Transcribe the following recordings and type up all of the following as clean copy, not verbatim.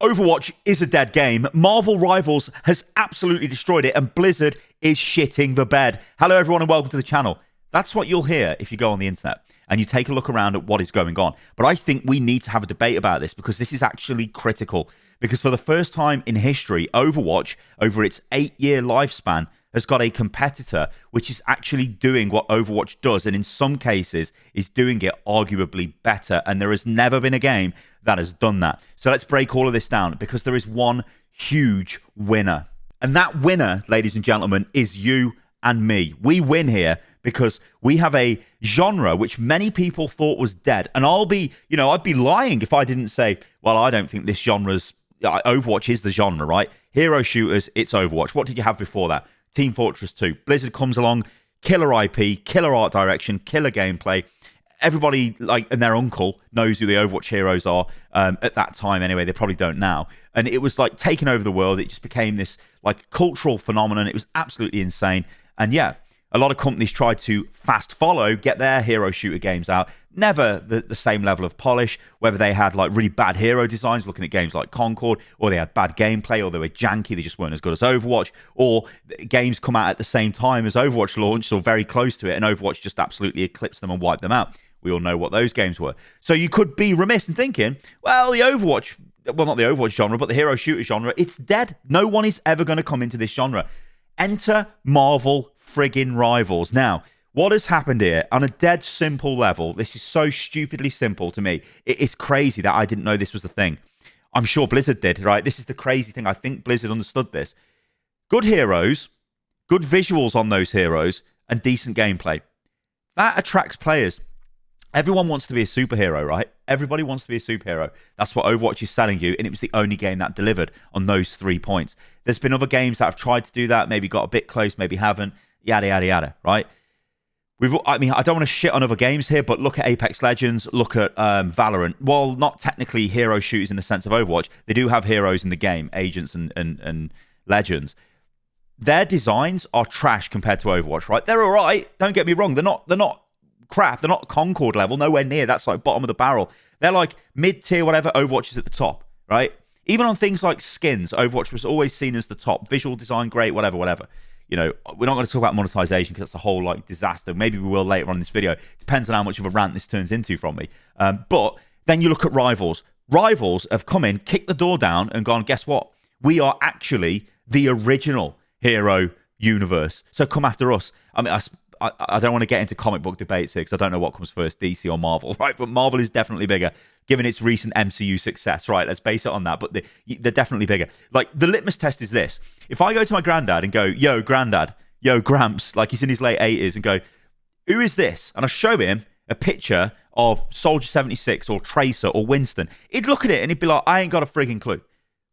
Overwatch is a dead game. Marvel Rivals has absolutely destroyed it, and Blizzard is shitting the bed. Hello, everyone, and welcome to the channel. That's what you'll hear if you go on the internet and you take a look around at what is going on. But I think we need to have a debate about this because this is actually critical. Because for the first time in history, Overwatch, over its 8-year lifespan, has got a competitor which is actually doing what Overwatch does, and in some cases is doing it arguably better. And there has never been a game that has done that. So let's break all of this down, because there is one huge winner. And that winner, ladies and gentlemen, is you and me. We win here because we have a genre which many people thought was dead. And I'd be lying if I didn't say, well, I don't think this genre's... Overwatch is the genre, right? Hero shooters, it's Overwatch. What did you have before that? Team Fortress 2. Blizzard comes along, killer IP, killer art direction, killer gameplay. Everybody, and their uncle knows who the Overwatch heroes are at that time anyway. They probably don't now. And it was like taking over the world. It just became this like cultural phenomenon. It was absolutely insane. And yeah, a lot of companies tried to fast follow, get their hero shooter games out. Never the same level of polish, whether they had like really bad hero designs, looking at games like Concord, or they had bad gameplay, or they were janky, they just weren't as good as Overwatch, or games come out at the same time as Overwatch launched, or very close to it, and Overwatch just absolutely eclipsed them and wiped them out. We all know what those games were. So you could be remiss in thinking, well, not the Overwatch genre, but the hero shooter genre, it's dead. No one is ever going to come into this genre. Enter Marvel friggin' Rivals. Now, what has happened here on a dead simple level? This is so stupidly simple to me. It's crazy that I didn't know this was a thing. I'm sure Blizzard did, right? This is the crazy thing. I think Blizzard understood this. Good heroes, good visuals on those heroes, and decent gameplay. That attracts players. Everyone wants to be a superhero, right? Everybody wants to be a superhero. That's what Overwatch is selling you, and it was the only game that delivered on those 3 points. There's been other games that have tried to do that, maybe got a bit close, maybe haven't, yada, yada, yada, right? I don't want to shit on other games here, but look at Apex Legends, look at Valorant. While not technically hero shooters in the sense of Overwatch, they do have heroes in the game, agents and legends. Their designs are trash compared to Overwatch, right? They're all right. Don't get me wrong. They're not crap. They're not Concord level, nowhere near. That's like bottom of the barrel. They're like mid-tier, whatever. Overwatch is at the top, right? Even on things like skins, Overwatch was always seen as the top. Visual design, great, whatever. You know, we're not going to talk about monetization because that's a whole like disaster. Maybe we will later on in this video. Depends on how much of a rant this turns into from me. But then you look at Rivals. Rivals have come in, kicked the door down, and gone, guess what? We are actually the original hero universe. So come after us. I mean, I don't want to get into comic book debates here because I don't know what comes first, DC or Marvel, right? But Marvel is definitely bigger, given its recent MCU success, right? Let's base it on that. But they're definitely bigger. Like, the litmus test is this. If I go to my granddad and go, yo, granddad, yo, Gramps, like he's in his late 80s, and go, who is this? And I show him a picture of Soldier 76 or Tracer or Winston, he'd look at it and he'd be like, I ain't got a frigging clue.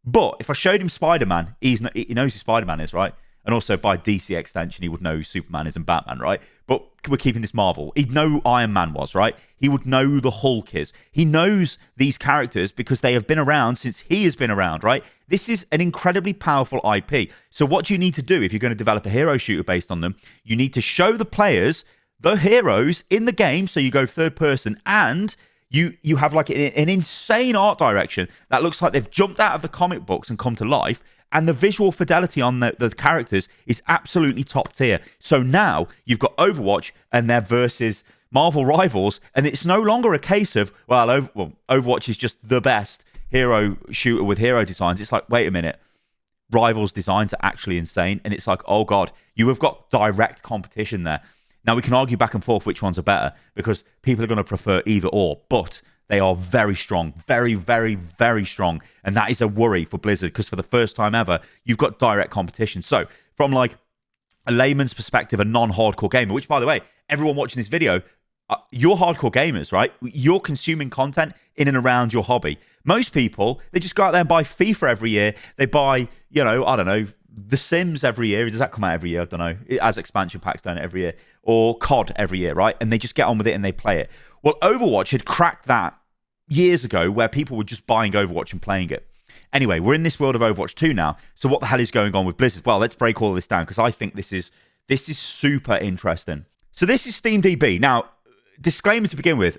But if I showed him Spider-Man, he knows who Spider-Man is, right? And also, by DC extension, he would know who Superman is and Batman, right? But we're keeping this Marvel. He'd know who Iron Man was, right? He would know who the Hulk is. He knows these characters because they have been around since he has been around, right? This is an incredibly powerful IP. So what do you need to do if you're going to develop a hero shooter based on them? You need to show the players the heroes in the game, so you go third person, and you have like an insane art direction that looks like they've jumped out of the comic books and come to life. And the visual fidelity on the characters is absolutely top tier. So now you've got Overwatch and their versus Marvel Rivals, and it's no longer a case of, Overwatch is just the best hero shooter with hero designs. It's like, wait a minute, Rivals designs are actually insane. And it's like, oh God, you have got direct competition there. Now we can argue back and forth which ones are better because people are going to prefer either or, but they are very strong, very, very, very strong. And that is a worry for Blizzard because for the first time ever, you've got direct competition. So from like a layman's perspective, a non-hardcore gamer, which by the way, everyone watching this video, you're hardcore gamers, right? You're consuming content in and around your hobby. Most people, they just go out there and buy FIFA every year. They buy, I don't know, The Sims every year. Does that come out every year? I don't know. It has expansion packs down every year. Or COD every year, right? And they just get on with it and they play it. Well, Overwatch had cracked that years ago where people were just buying Overwatch and playing it. Anyway, we're in this world of Overwatch 2 now. So what the hell is going on with Blizzard? Well, let's break all of this down because I think this is super interesting. So this is SteamDB. Now, disclaimer to begin with,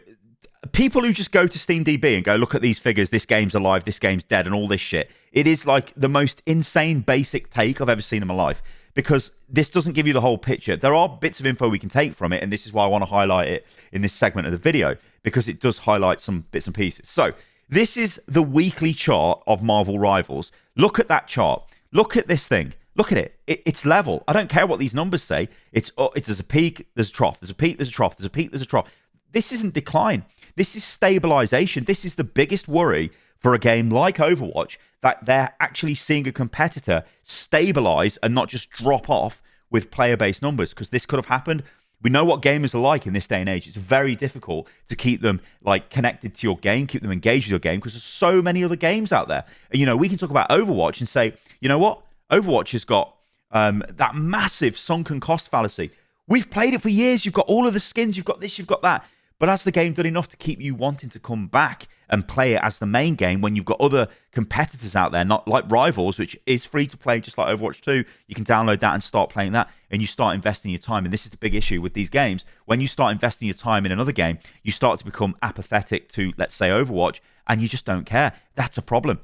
people who just go to SteamDB and go, look at these figures, this game's alive, this game's dead, and all this shit. It is like the most insane basic take I've ever seen in my life, because this doesn't give you the whole picture. There are bits of info we can take from it, and this is why I want to highlight it in this segment of the video, because it does highlight some bits and pieces. So this is the weekly chart of Marvel Rivals. Look at that chart. Look at this thing. Look at it. It's level. I don't care what these numbers say. There's a peak, there's a trough, there's a peak, there's a trough, there's a peak, there's a trough. This isn't decline. This is stabilization. This is the biggest worry for a game like Overwatch, that they're actually seeing a competitor stabilize and not just drop off with player-based numbers, because this could have happened. We know what gamers are like in this day and age. It's very difficult to keep them like connected to your game, keep them engaged with your game, because there's so many other games out there. And, you know, we can talk about Overwatch and say, you know what? Overwatch has got that massive sunken cost fallacy. We've played it for years. You've got all of the skins. You've got this, you've got that. But has the game done enough to keep you wanting to come back and play it as the main game when you've got other competitors out there, not like Rivals, which is free to play just like Overwatch 2. You can download that and start playing that, and you start investing your time. And this is the big issue with these games. When you start investing your time in another game, you start to become apathetic to, let's say, Overwatch, and you just don't care. That's a problem.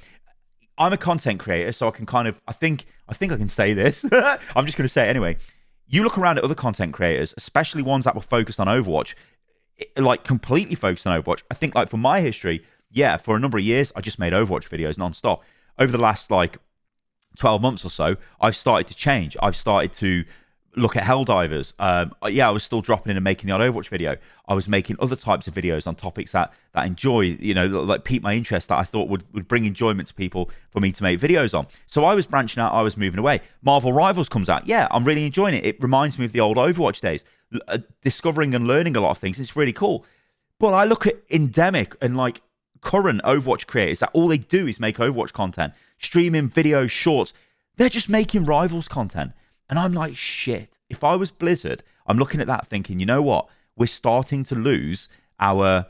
I'm a content creator, so I can kind of, I think I can say this. I'm just going to say it anyway. You look around at other content creators, especially ones that were focused on Overwatch, like completely focused on Overwatch. I think like for my history, yeah, for a number of years, I just made Overwatch videos nonstop. Over the last like 12 months or so, I've started to change. I've started to look at Helldivers. Yeah, I was still dropping in and making the odd Overwatch video. I was making other types of videos on topics that enjoy, you know, like pique my interest, that I thought would bring enjoyment to people for me to make videos on. So I was branching out, I was moving away. Marvel Rivals comes out. Yeah, I'm really enjoying it. It reminds me of the old Overwatch days, discovering and learning a lot of things. It's really cool. But I look at endemic and like current Overwatch creators that all they do is make Overwatch content, streaming videos, shorts. They're just making Rivals content. And I'm like, shit, if I was Blizzard, I'm looking at that thinking, you know what? We're starting to lose our...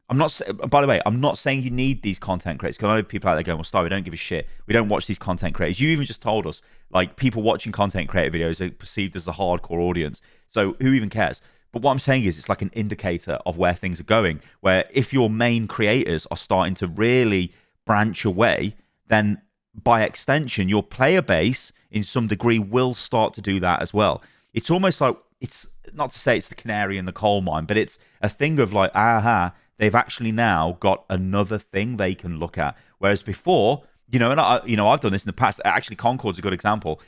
By the way, I'm not saying you need these content creators, because I know people out there going, well, Star, we don't give a shit. We don't watch these content creators. You even just told us, like, people watching content creator videos are perceived as a hardcore audience. So who even cares? But what I'm saying is it's like an indicator of where things are going, where if your main creators are starting to really branch away, then by extension, your player base in some degree will start to do that as well. It's almost like, it's not to say it's the canary in the coal mine, but it's a thing of like, aha, they've actually now got another thing they can look at. Whereas before, you know, and I've done this in the past. Actually, Concord's a good example.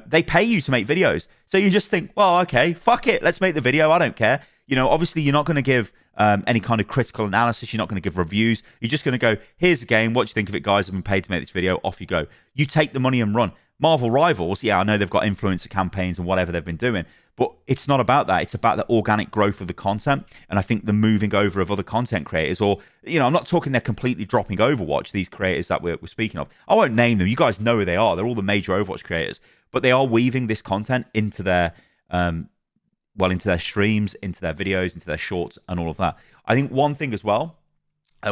They pay you to make videos, so you just think, well, okay, fuck it, let's make the video. I don't care. You know, obviously, you're not going to give any kind of critical analysis. You're not going to give reviews. You're just going to go, here's the game. What do you think of it, guys? I've been paid to make this video. Off you go. You take the money and run. Marvel Rivals, yeah, I know they've got influencer campaigns and whatever they've been doing, but it's not about that. It's about the organic growth of the content, and I think the moving over of other content creators, or, you know, I'm not talking they're completely dropping Overwatch, these creators that we're speaking of. I won't name them. You guys know who they are. They're all the major Overwatch creators, but they are weaving this content into their, into their streams, into their videos, into their shorts, and all of that. I think one thing as well,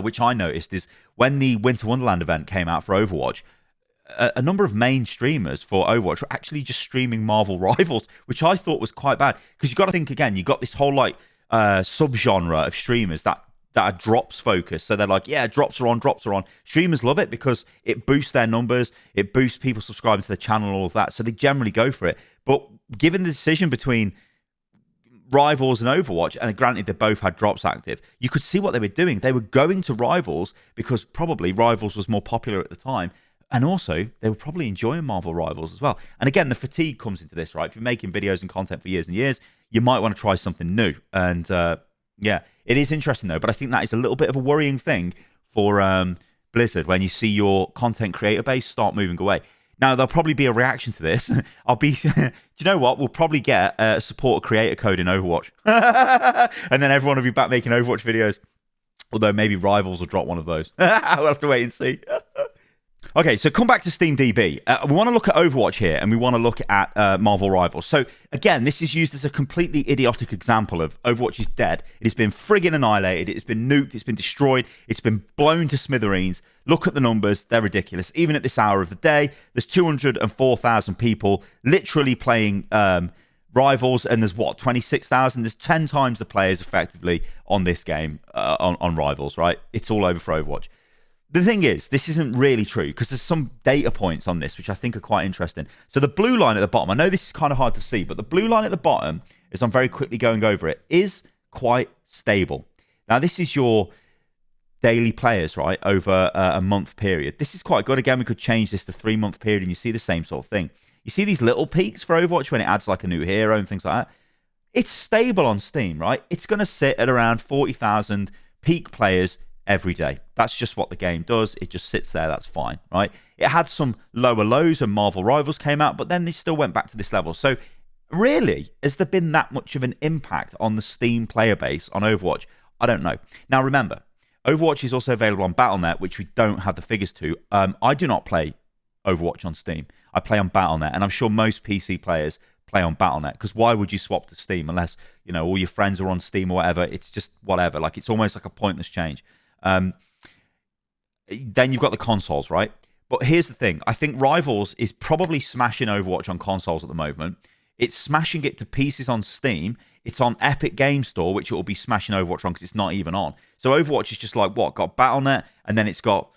which I noticed, is when the Winter Wonderland event came out for Overwatch, a number of main streamers for Overwatch were actually just streaming Marvel Rivals, which I thought was quite bad, because you've got to think again, you've got this whole like subgenre of streamers that are drops focused. So they're like, yeah, drops are on, drops are on. Streamers love it because it boosts their numbers, it boosts people subscribing to the channel and all of that. So they generally go for it. But given the decision between Rivals and Overwatch, and granted they both had drops active, you could see what they were doing. They were going to Rivals because probably Rivals was more popular at the time. And also, they were probably enjoying Marvel Rivals as well. And again, the fatigue comes into this, right? If you're making videos and content for years and years, you might want to try something new. And yeah, it is interesting though. But I think that is a little bit of a worrying thing for Blizzard when you see your content creator base start moving away. Now, there'll probably be a reaction to this. Do you know what? We'll probably get a support a creator code in Overwatch. And then everyone will be back making Overwatch videos. Although maybe Rivals will drop one of those. We'll have to wait and see. Okay, so come back to SteamDB. We want to look at Overwatch here, and we want to look at Marvel Rivals. So, again, this is used as a completely idiotic example of Overwatch is dead. It has been friggin' annihilated. It's been nuked. It's been destroyed. It's been blown to smithereens. Look at the numbers. They're ridiculous. Even at this hour of the day, there's 204,000 people literally playing Rivals, and there's what, 26,000? There's 10 times the players effectively on this game, on Rivals, right? It's all over for Overwatch. The thing is, this isn't really true because there's some data points on this which I think are quite interesting. So the blue line at the bottom, I know this is kind of hard to see, but the blue line at the bottom, as I'm very quickly going over it, is quite stable. Now, this is your daily players, right, over a month period. This is quite good. Again, we could change this to 3-month period and you see the same sort of thing. You see these little peaks for Overwatch when it adds like a new hero and things like that. It's stable on Steam, right? It's going to sit at around 40,000 peak players every day. That's just what the game does. It just sits there. That's fine, right? It had some lower lows when Marvel Rivals came out, but then they still went back to this level. So really, has there been that much of an impact on the Steam player base on Overwatch? I don't know. Now, remember, Overwatch is also available on Battle.net, which we don't have the figures to. I do not play Overwatch on Steam. I play on Battle.net, and I'm sure most PC players play on Battle.net, because why would you swap to Steam unless, you know, all your friends are on Steam or whatever? It's just whatever. Like, it's almost like a pointless change. Then you've got the consoles, right? But here's the thing. I think Rivals is probably smashing Overwatch on consoles at the moment. It's smashing it to pieces on Steam. It's on Epic Game Store, which it will be smashing Overwatch on because it's not even on. So Overwatch is just like, what? Got Battle.net, and then it's got,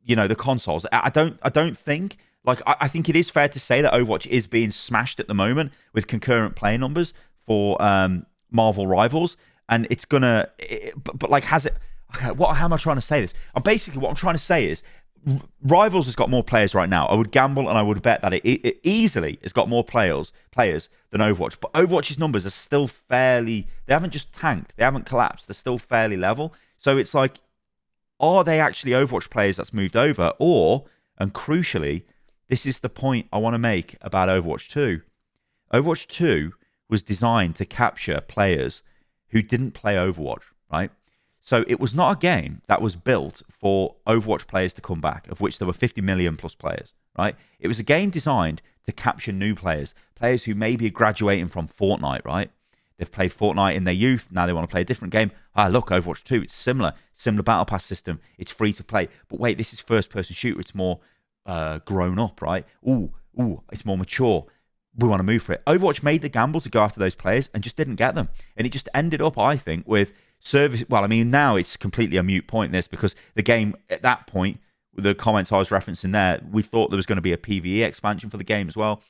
you know, the consoles. I don't think, like, I think it is fair to say that Overwatch is being smashed at the moment with concurrent play numbers for Marvel Rivals, and it's gonna, but like, has it? Okay, how am I trying to say this? Basically, what I'm trying to say is, Rivals has got more players right now. I would gamble and I would bet that it easily has got more players than Overwatch. But Overwatch's numbers are still fairly, they haven't just tanked, they haven't collapsed, they're still fairly level. So it's like, are they actually Overwatch players that's moved over? Or, and crucially, this is the point I want to make about Overwatch 2. Overwatch 2 was designed to capture players who didn't play Overwatch, right? So it was not a game that was built for Overwatch players to come back, of which there were 50 million plus players, right? It was a game designed to capture new players, players who maybe are graduating from Fortnite, right? They've played Fortnite in their youth, now they want to play a different game. Ah, look, Overwatch 2, it's similar battle pass system, it's free to play. But wait, this is first-person shooter, it's more grown up, right? Ooh, it's more mature. We want to move for it. Overwatch made the gamble to go after those players and just didn't get them. And it just ended up, I think, with service. Well, I mean, now it's completely a moot point, this, because the game at that point, with the comments I was referencing there, we thought there was going to be a PvE expansion for the game as well.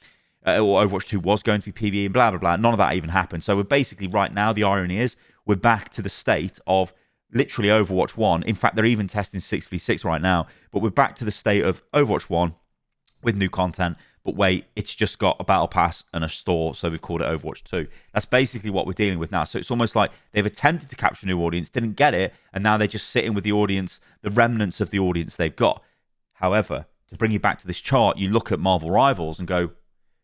Or Overwatch 2 was going to be PvE and blah, blah, blah. None of that even happened. So we're basically, right now, the irony is, we're back to the state of literally Overwatch 1. In fact, they're even testing 6v6 right now. But we're back to the state of Overwatch 1 with new content. But wait, it's just got a battle pass and a store, so we've called it Overwatch 2. That's basically what we're dealing with now. So it's almost like they've attempted to capture a new audience, didn't get it, and now they're just sitting with the audience, the remnants of the audience they've got. However, to bring you back to this chart, you look at Marvel Rivals and go,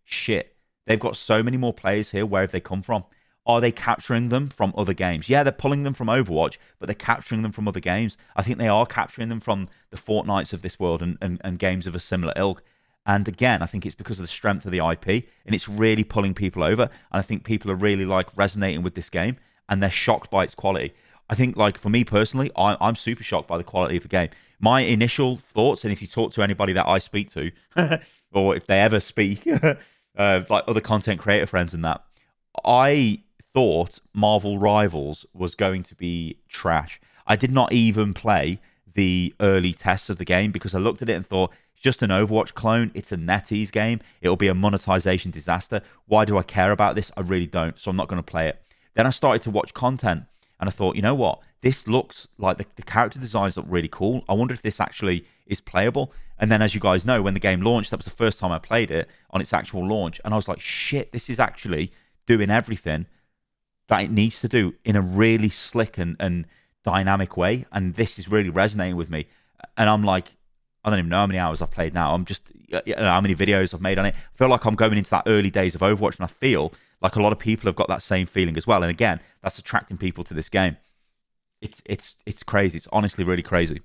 shit, they've got so many more players here. Where have they come from? Are they capturing them from other games? Yeah, they're pulling them from Overwatch, but they're capturing them from other games. I think they are capturing them from the Fortnites of this world and games of a similar ilk. And again, I think it's because of the strength of the IP, and it's really pulling people over. And I think people are really like resonating with this game, and they're shocked by its quality. I think, like, for me personally, I'm super shocked by the quality of the game. My initial thoughts, and if you talk to anybody that I speak to, or if they ever speak, like other content creator friends and that, I thought Marvel Rivals was going to be trash. I did not even play the early tests of the game because I looked at it and thought, it's just an Overwatch clone. It's a NetEase game. It'll be a monetization disaster. Why do I care about this? I really don't, so I'm not going to play it. Then I started to watch content, and I thought, you know what? This looks like the character designs look really cool. I wonder if this actually is playable. And then, as you guys know, when the game launched, that was the first time I played it on its actual launch, and I was like, shit, this is actually doing everything that it needs to do in a really slick and dynamic way, and this is really resonating with me. And I'm like, I don't even know how many hours I've played now. I'm just, you know, how many videos I've made on it. I feel like I'm going into that early days of Overwatch, and I feel like a lot of people have got that same feeling as well. And again, that's attracting people to this game. It's crazy. It's honestly really crazy.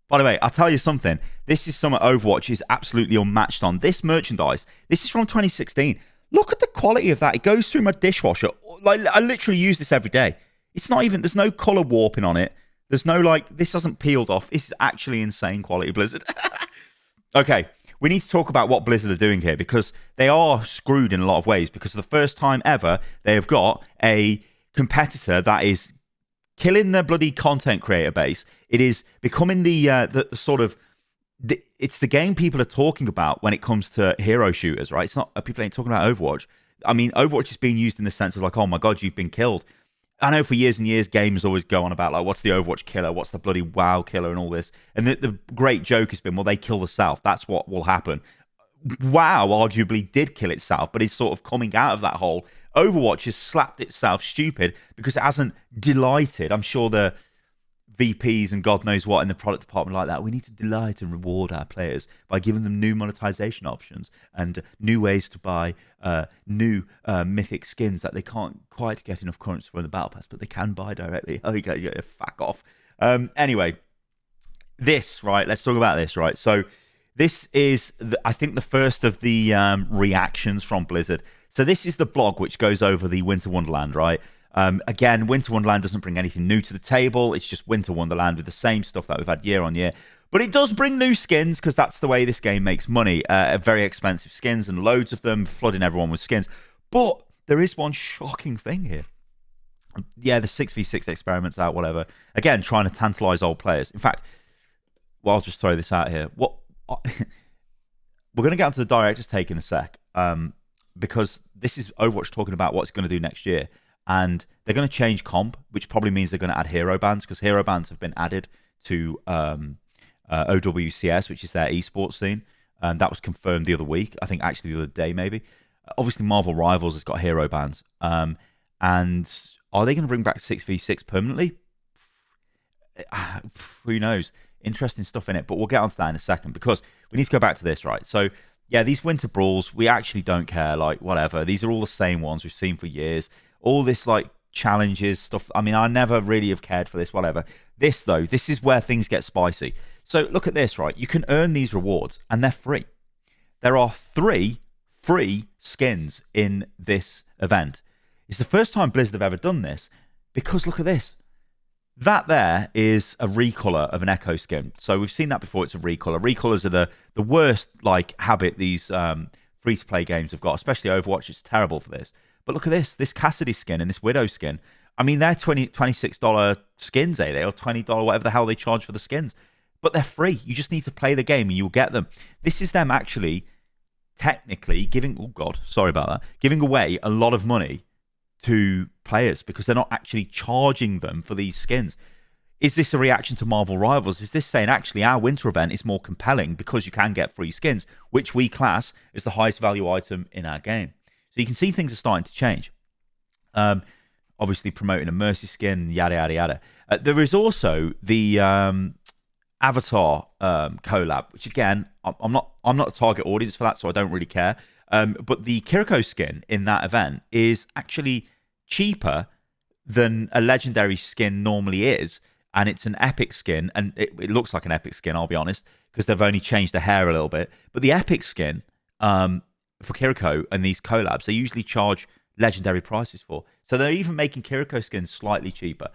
By the way, I'll tell you something. This is something Overwatch is absolutely unmatched on. This merchandise, this is from 2016. Look at the quality of that. It goes through my dishwasher. Like, I literally use this every day. It's not even, there's no color warping on it. There's no, like, this hasn't peeled off. This is actually insane quality, Blizzard. Okay, we need to talk about what Blizzard are doing here, because they are screwed in a lot of ways, because for the first time ever, they have got a competitor that is killing their bloody content creator base. It is becoming the sort of... it's the game people are talking about when it comes to hero shooters, right? It's not... people ain't talking about Overwatch. I mean, Overwatch is being used in the sense of like, oh my God, you've been killed. I know for years and years, gamers always go on about like, what's the Overwatch killer? What's the bloody WoW killer and all this? And the great joke has been, well, they kill the South. That's what will happen. WoW arguably did kill itself, but it's sort of coming out of that hole. Overwatch has slapped itself stupid because it hasn't delighted. I'm sure the VPs and God knows what in the product department like that. We need to delight and reward our players by giving them new monetization options and new ways to buy new mythic skins that they can't quite get enough currency for in the battle pass, but they can buy directly. Oh, you go, fuck off. Anyway, this, right? Let's talk about this, right? So this is, I think, the first of the reactions from Blizzard. So this is the blog which goes over the Winter Wonderland, right? Again, Winter Wonderland doesn't bring anything new to the table. It's just Winter Wonderland with the same stuff that we've had year on year. But it does bring new skins, because that's the way this game makes money. Very expensive skins and loads of them, flooding everyone with skins. But there is one shocking thing here. Yeah, the 6v6 experiments out, whatever. Again, trying to tantalize old players. In fact, well, I'll just throw this out here. We're going to get onto the director's take in a sec, because this is Overwatch talking about what it's going to do next year. And they're going to change comp, which probably means they're going to add hero bans, because hero bans have been added to OWCS, which is their esports scene. And that was confirmed the other week. I think actually the other day, maybe. Obviously, Marvel Rivals has got hero bans. And are they going to bring back 6v6 permanently? Who knows? Interesting stuff in it. But we'll get onto that in a second, because we need to go back to this, right? So, yeah, these Winter Brawls, we actually don't care. Like, whatever. These are all the same ones we've seen for years. All this, like, challenges, stuff. I mean, I never really have cared for this, whatever. This, though, this is where things get spicy. So, look at this, right? You can earn these rewards, and they're free. There are 3 free skins in this event. It's the first time Blizzard have ever done this, because look at this. That there is a recolor of an Echo skin. So, we've seen that before. It's a recolor. Recolors are the worst, like, habit these free-to-play games have got, especially Overwatch. It's terrible for this. But look at this Cassidy skin and this Widow skin. I mean, they're $26 skins, eh? Or $20, whatever the hell they charge for the skins. But they're free. You just need to play the game and you'll get them. This is them actually, technically, giving away a lot of money to players, because they're not actually charging them for these skins. Is this a reaction to Marvel Rivals? Is this saying, actually, our winter event is more compelling because you can get free skins, which we class as the highest value item in our game? So you can see things are starting to change. Obviously promoting a Mercy skin, yada, yada, yada. There is also the Avatar collab, which again, I'm not a target audience for that, so I don't really care. But the Kiriko skin in that event is actually cheaper than a legendary skin normally is. And it's an epic skin, and it looks like an epic skin, I'll be honest, because they've only changed the hair a little bit. But the epic skin... for Kiriko and these collabs, they usually charge legendary prices for. So they're even making Kiriko skins slightly cheaper.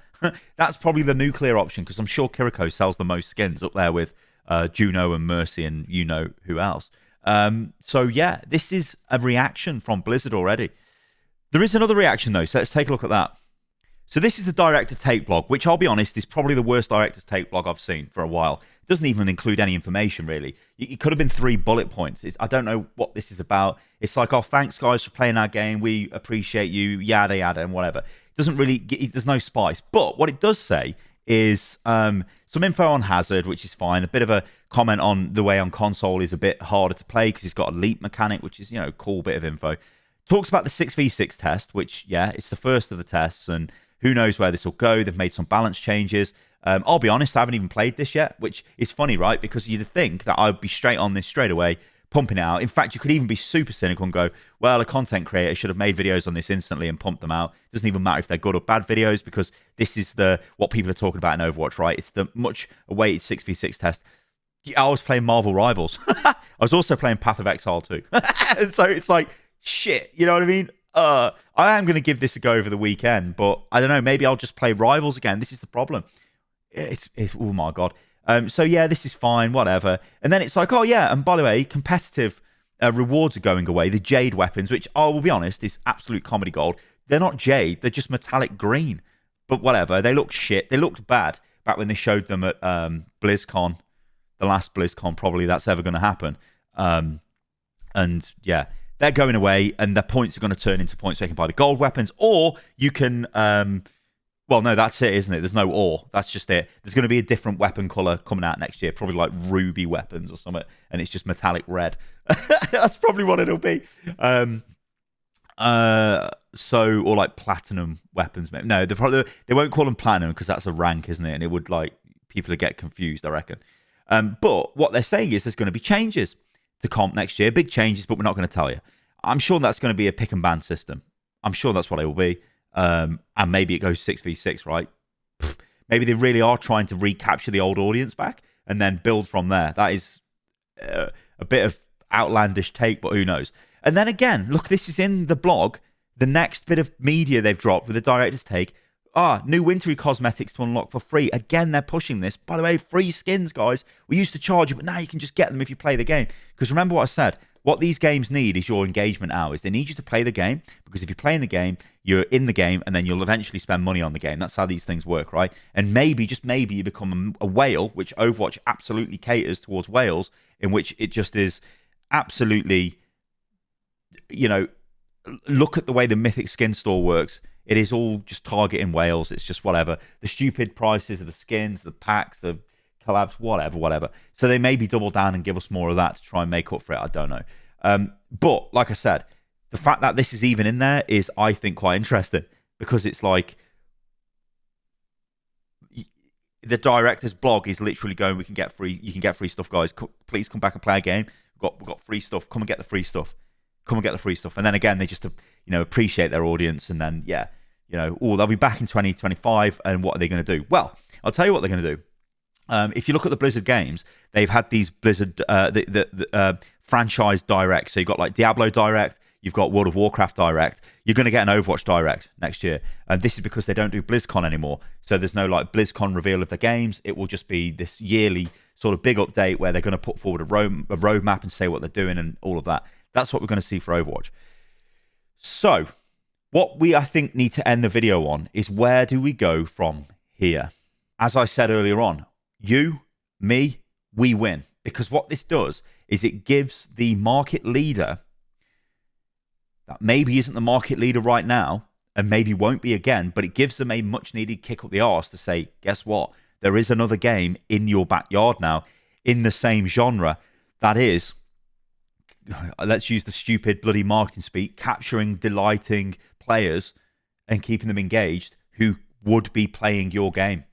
That's probably the nuclear option, because I'm sure Kiriko sells the most skins, up there with Juno and Mercy and you know who else. So yeah, this is a reaction from Blizzard already. There is another reaction though, so let's take a look at that. So this is the director take blog, which I'll be honest is probably the worst director's take blog I've seen for a while. It doesn't even include any information, really. It could have been 3 bullet points. I don't know what this is about. It's like, oh, thanks, guys, for playing our game. We appreciate you, yada, yada, and whatever. It doesn't really... There's no spice. But what it does say is some info on Hazard, which is fine. A bit of a comment on the way on console is a bit harder to play because he's got a leap mechanic, which is, you know, cool bit of info. Talks about the 6v6 test, which, yeah, it's the first of the tests, and who knows where this will go. They've made some balance changes. I'll be honest, I haven't even played this yet, which is funny, right? Because you'd think that I'd be straight on this straight away, pumping it out. In fact, you could even be super cynical and go, well, a content creator should have made videos on this instantly and pumped them out. It doesn't even matter if they're good or bad videos, because this is what people are talking about in Overwatch, right? It's the much awaited 6v6 test. I was playing Marvel Rivals. I was also playing Path of Exile 2. And so it's like, shit, you know what I mean? I am going to give this a go over the weekend, but I don't know, maybe I'll just play Rivals again. This is the problem. It's oh my God. So yeah, this is fine, whatever. And then it's like, oh yeah, and by the way, competitive rewards are going away. The jade weapons, which, oh, we'll be honest, is absolute comedy gold. They're not jade, they're just metallic green. But whatever, they look shit. They looked bad back when they showed them at BlizzCon, the last BlizzCon probably that's ever going to happen. And yeah, they're going away, and their points are going to turn into points so you can buy the gold weapons, or you can... well, no, that's it, isn't it? There's no or. That's just it. There's going to be a different weapon color coming out next year, probably like ruby weapons or something, and it's just metallic red. That's probably what it'll be. So, or like platinum weapons. No, they won't call them platinum because that's a rank, isn't it? And it would like people would get confused, I reckon. But what they're saying is there's going to be changes to comp next year, big changes, but we're not going to tell you. I'm sure that's going to be a pick and ban system. I'm sure that's what it will be. And maybe it goes 6v6, right? Maybe they really are trying to recapture the old audience back and then build from there. That is a bit of outlandish take, but who knows? And then again, look, this is in the blog. The next bit of media they've dropped with the director's take. New wintry cosmetics to unlock for free. Again, they're pushing this. By the way, free skins, guys. We used to charge you, but now you can just get them if you play the game. Because remember what I said. What these games need is your engagement hours. They need you to play the game, because if you're playing the game, you're in the game, and then you'll eventually spend money on the game. That's how these things work, right? And maybe, just maybe, you become a whale, which Overwatch absolutely caters towards whales, in which it just is absolutely, you know, look at the way the Mythic Skin Store works. It is all just targeting whales. It's just whatever. The stupid prices of the skins, the packs, the collabs, whatever. So they maybe double down and give us more of that to try and make up for it. I don't know. But like I said, the fact that this is even in there is, I think, quite interesting, because it's like the director's blog is literally going, you can get free stuff, guys. Please come back and play a game. We've got free stuff. Come and get the free stuff. And then again, they just, appreciate their audience, and then they'll be back in 2025, and what are they going to do? Well, I'll tell you what they're going to do. If you look at the Blizzard games, they've had these Blizzard franchise directs. So you've got like Diablo Direct, you've got World of Warcraft Direct. You're going to get an Overwatch Direct next year. And this is because they don't do BlizzCon anymore. So there's no like BlizzCon reveal of the games. It will just be this yearly sort of big update where they're going to put forward a roadmap and say what they're doing and all of that. That's what we're going to see for Overwatch. So what we, I think, need to end the video on is, where do we go from here? As I said earlier on, you, me, we win. Because what this does is it gives the market leader that maybe isn't the market leader right now, and maybe won't be again, but it gives them a much needed kick up the arse to say, guess what? There is another game in your backyard now in the same genre that is, let's use the stupid bloody marketing speak, capturing, delighting players and keeping them engaged who would be playing your game.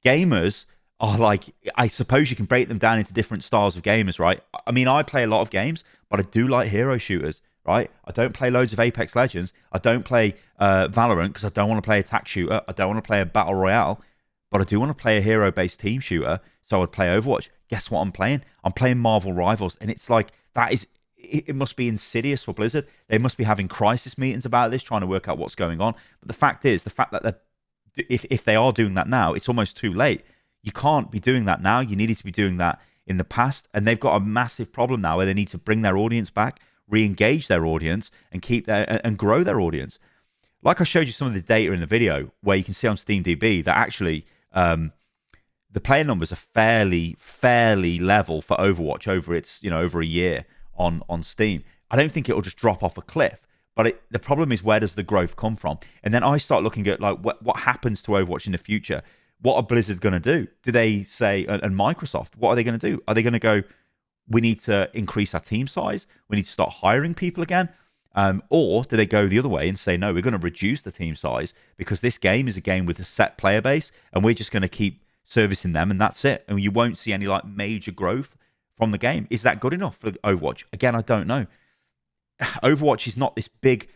Gamers are like, I suppose you can break them down into different styles of gamers, right? I mean, I play a lot of games, but I do like hero shooters, right? I don't play loads of Apex Legends. I don't play Valorant because I don't want to play a tac shooter. I don't want to play a battle royale, but I do want to play a hero-based team shooter, so I would play Overwatch. Guess what I'm playing? I'm playing Marvel Rivals, and it's like, it must be insidious for Blizzard. They must be having crisis meetings about this, trying to work out what's going on. But the fact that if they are doing that now, it's almost too late. You can't be doing that now. You needed to be doing that in the past. And they've got a massive problem now where they need to bring their audience back, re-engage their audience, and and grow their audience. Like I showed you some of the data in the video, where you can see on SteamDB that actually the player numbers are fairly level for Overwatch over a year on Steam. I don't think it'll just drop off a cliff. But the problem is, where does the growth come from? And then I start looking at like what happens to Overwatch in the future. What are Blizzard going to do? Do they say, and Microsoft, what are they going to do? Are they going to go, we need to increase our team size, we need to start hiring people again? Or do they go the other way and say, no, we're going to reduce the team size because this game is a game with a set player base, and we're just going to keep servicing them, and that's it. And you won't see any like major growth from the game. Is that good enough for Overwatch? Again, I don't know. Overwatch is not this big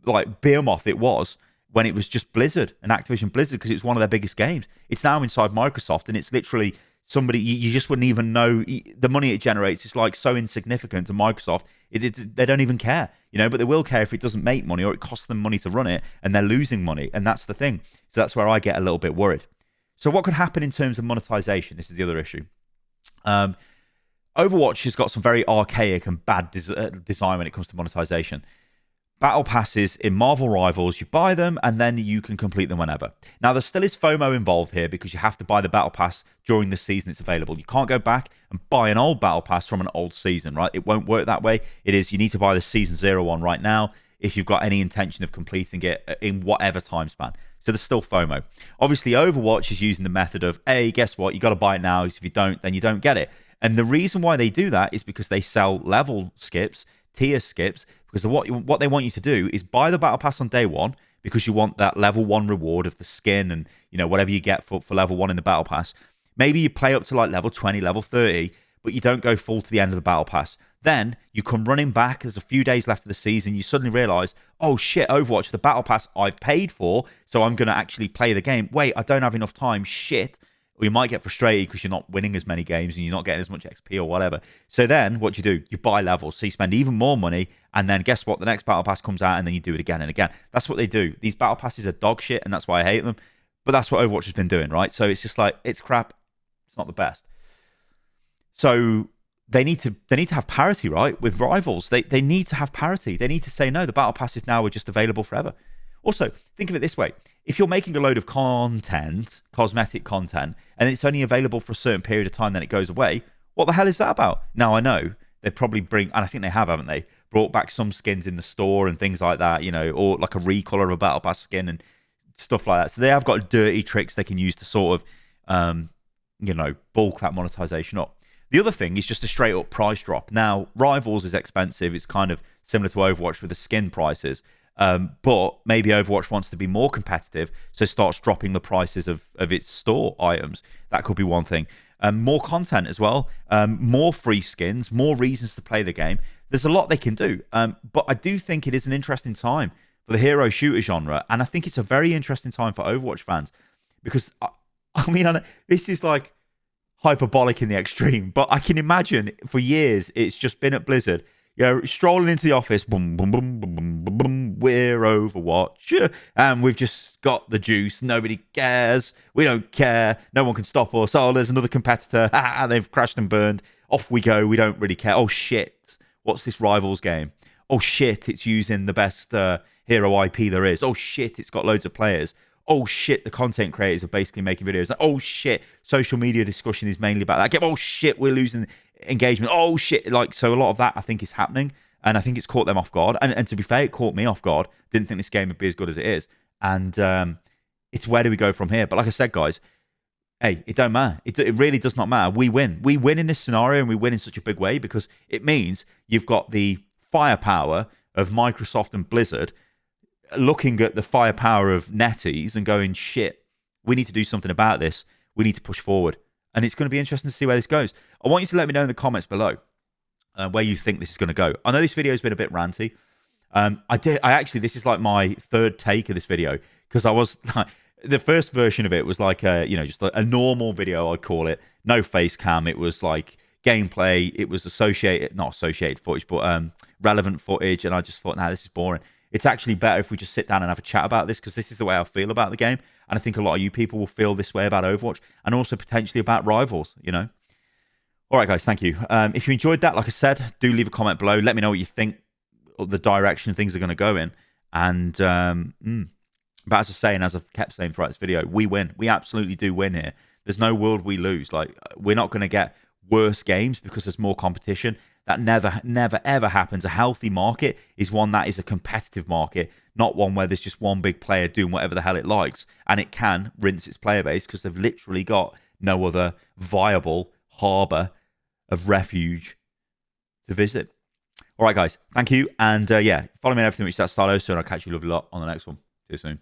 like behemoth it was when it was just Blizzard and Activision Blizzard, because it's one of their biggest games. It's now inside Microsoft, and it's literally somebody you just wouldn't even know. The money it generates is like so insignificant to Microsoft. They don't even care, but they will care if it doesn't make money or it costs them money to run it, and they're losing money, and that's the thing. So that's where I get a little bit worried. So what could happen in terms of monetization? This is the other issue. Overwatch has got some very archaic and bad design when it comes to monetization. Battle passes in Marvel Rivals, you buy them and then you can complete them whenever. Now, there still is FOMO involved here because you have to buy the Battle Pass during the season it's available. You can't go back and buy an old Battle Pass from an old season, right? It won't work that way. It is, you need to buy the Season 0 one right now if you've got any intention of completing it in whatever time span. So there's still FOMO. Obviously, Overwatch is using the method of, hey, guess what? You got to buy it now. If you don't, then you don't get it. And the reason why they do that is because they sell level skips, tier skips, because what they want you to do is buy the Battle Pass on day one because you want that level 1 reward of the skin and, you know, whatever you get for level 1 in the Battle Pass. Maybe you play up to like level 20, level 30, but you don't go full to the end of the Battle Pass. Then you come running back. There's a few days left of the season. You suddenly realize, oh shit, Overwatch, the Battle Pass I've paid for, so I'm going to actually play the game. Wait, I don't have enough time. Shit. Or you might get frustrated because you're not winning as many games and you're not getting as much XP or whatever. So then what you do, you buy levels. So you spend even more money. And then guess what? The next Battle Pass comes out and then you do it again and again. That's what they do. These Battle Passes are dog shit and that's why I hate them. But that's what Overwatch has been doing, right? So it's just like, it's crap. It's not the best. So they need to have parity, right? With Rivals. They need to have parity. They need to say, no, the Battle Passes now are just available forever. Also, think of it this way. If you're making a load of content, cosmetic content, and it's only available for a certain period of time, then it goes away, what the hell is that about? Now, I know they probably bring, and I think they have, haven't they, brought back some skins in the store and things like that, you know, or like a recolor of a Battle Pass skin and stuff like that. So they have got dirty tricks they can use to sort of, you know, bulk that monetization up. The other thing is just a straight up price drop. Now, Rivals is expensive. It's kind of similar to Overwatch with the skin prices. But maybe Overwatch wants to be more competitive, so starts dropping the prices of its store items. That could be one thing. More content as well, more free skins, more reasons to play the game. There's a lot they can do. But I do think it is an interesting time for the hero shooter genre, and I think it's a very interesting time for Overwatch fans because, I mean, this is like hyperbolic in the extreme, but I can imagine for years it's just been at Blizzard. Yeah, strolling into the office, boom, boom, boom, boom, boom, boom, boom, we're Overwatch, and we've just got the juice. Nobody cares. We don't care. No one can stop us. Oh, there's another competitor. They've crashed and burned. Off we go. We don't really care. Oh, shit. What's this Rivals game? Oh, shit. It's using the best hero IP there is. Oh, shit. It's got loads of players. Oh, shit. The content creators are basically making videos. Oh, shit. Social media discussion is mainly about that game. Oh, shit. We're losing engagement. Oh shit. Like, so a lot of that I think is happening, and I think it's caught them off guard, and to be fair, it caught me off guard. Didn't think this game would be as good as it is, and it's where do we go from here? But like I said, guys, hey, it don't matter. It really does not matter. We win in this scenario, and we win in such a big way because it means you've got the firepower of Microsoft and Blizzard looking at the firepower of NetEase and going, shit, we need to do something about this. We need to push forward. And it's going to be interesting to see where this goes. I want you to let me know in the comments below where you think this is going to go. I know this video has been a bit ranty. This is like my third take of this video because I was like, the first version of it was like just a normal video, I'd call it. No face cam. It was like gameplay. It was not associated footage, but relevant footage. And I just thought, nah, this is boring. It's actually better if we just sit down and have a chat about this because this is the way I feel about the game. And I think a lot of you people will feel this way about Overwatch and also potentially about Rivals, you know. All right, guys, thank you. If you enjoyed that, like I said, do leave a comment below. Let me know what you think of the direction things are going to go in. And but as I say, and as I've kept saying throughout this video, we win. We absolutely do win here. There's no world we lose. Like, we're not going to get worse games because there's more competition. That never, ever happens. A healthy market is one that is a competitive market, not one where there's just one big player doing whatever the hell it likes. And it can rinse its player base because they've literally got no other viable harbour of refuge to visit. All right, guys. Thank you. And yeah, follow me on everything which is at Stylosa, and I'll catch you a lot on the next one. See you soon.